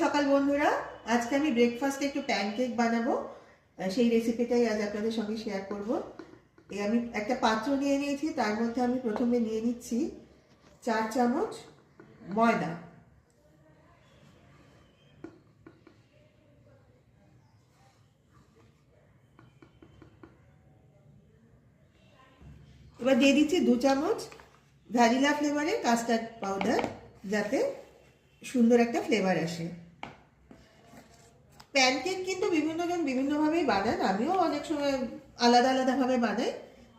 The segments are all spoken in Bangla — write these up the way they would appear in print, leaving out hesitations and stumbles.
সকাল বন্ধুরা, আজকে আমি ব্রেকফাস্টে একটু প্যানকেক বানাবো। সেই রেসিপিটাই আজ আপনাদের সঙ্গে শেয়ার করব। আমি একটা পাত্র নিয়ে নিয়েছি, তার মধ্যে আমি প্রথমে নিয়ে নিচ্ছি 4 চামচ ময়দা। এবার দিয়ে দিচ্ছি 2 চামচ ভ্যানিলা ফ্লেভারের কাস্টার্ড পাউডার, যাতে সুন্দর একটা ফ্লেভার আসে। প্যানকেক কিন্তু বিভিন্ন জন বিভিন্নভাবেই বানান, আমিও অনেক সময় আলাদা আলাদাভাবে বানাই।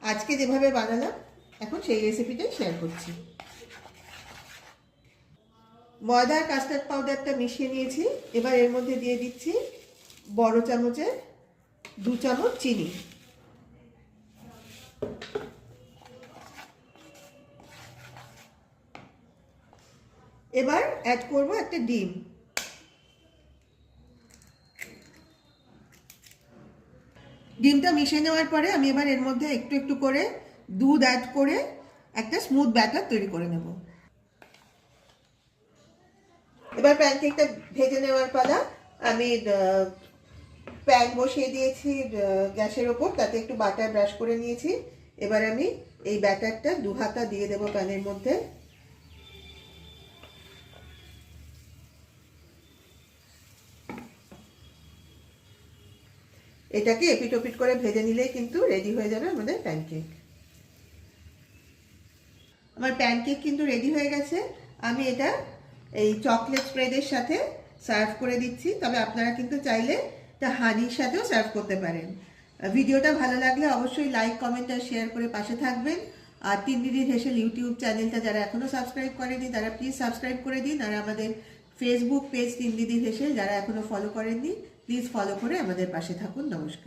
আজকে যেভাবে বানালাম এখন সেই রেসিপিটাই শেয়ার করছি। ময়দার কাস্টার্ড পাউডারটা মিশিয়ে নিয়েছি। এবার এর মধ্যে দিয়ে দিচ্ছি বড় চামচের 2 চামচ চিনি। এবার অ্যাড করব একটা ডিম। ডিমটা মিশিয়ে নেওয়ার পরে আমি এবার এর মধ্যে একটু একটু করে দুধ অ্যাড করে একটা স্মুথ ব্যাটার তৈরি করে নেব। এবার প্যানকেকটা ভেজে নেওয়ার পালা। আমি প্যান বসিয়ে দিয়েছি গ্যাসের ওপর, তাতে একটু বাটার ব্রাশ করে নিয়েছি। এবার আমি এই ব্যাটারটা 2 হাতা দিয়ে দেবো প্যানের মধ্যে। এটাকে এপিট ওপিট করে ভেজে নিলেই কিন্তু রেডি হয়ে যাবে আমাদের প্যানকেক। আমার প্যানকেক কিন্তু রেডি হয়ে গেছে। আমি এটা এই চকলেট স্প্রেডের সাথে সার্ভ করে দিচ্ছি, তবে আপনারা কিন্তু চাইলে এটা হানির সাথেও সার্ভ করতে পারেন। ভিডিওটা ভালো লাগলে অবশ্যই লাইক, কমেন্ট আর শেয়ার করে পাশে থাকবেন। আর তিন্দিদির হেসেল ইউটিউব চ্যানেলটা যারা এখনও সাবস্ক্রাইব করেনি তারা প্লিজ সাবস্ক্রাইব করে দিন। আর আমাদের ফেসবুক পেজ তিন্দিদির হেসেল যারা এখনও ফলো করেননি প্লিজ ফলো করে আমাদের পাশে থাকুন। নমস্কার।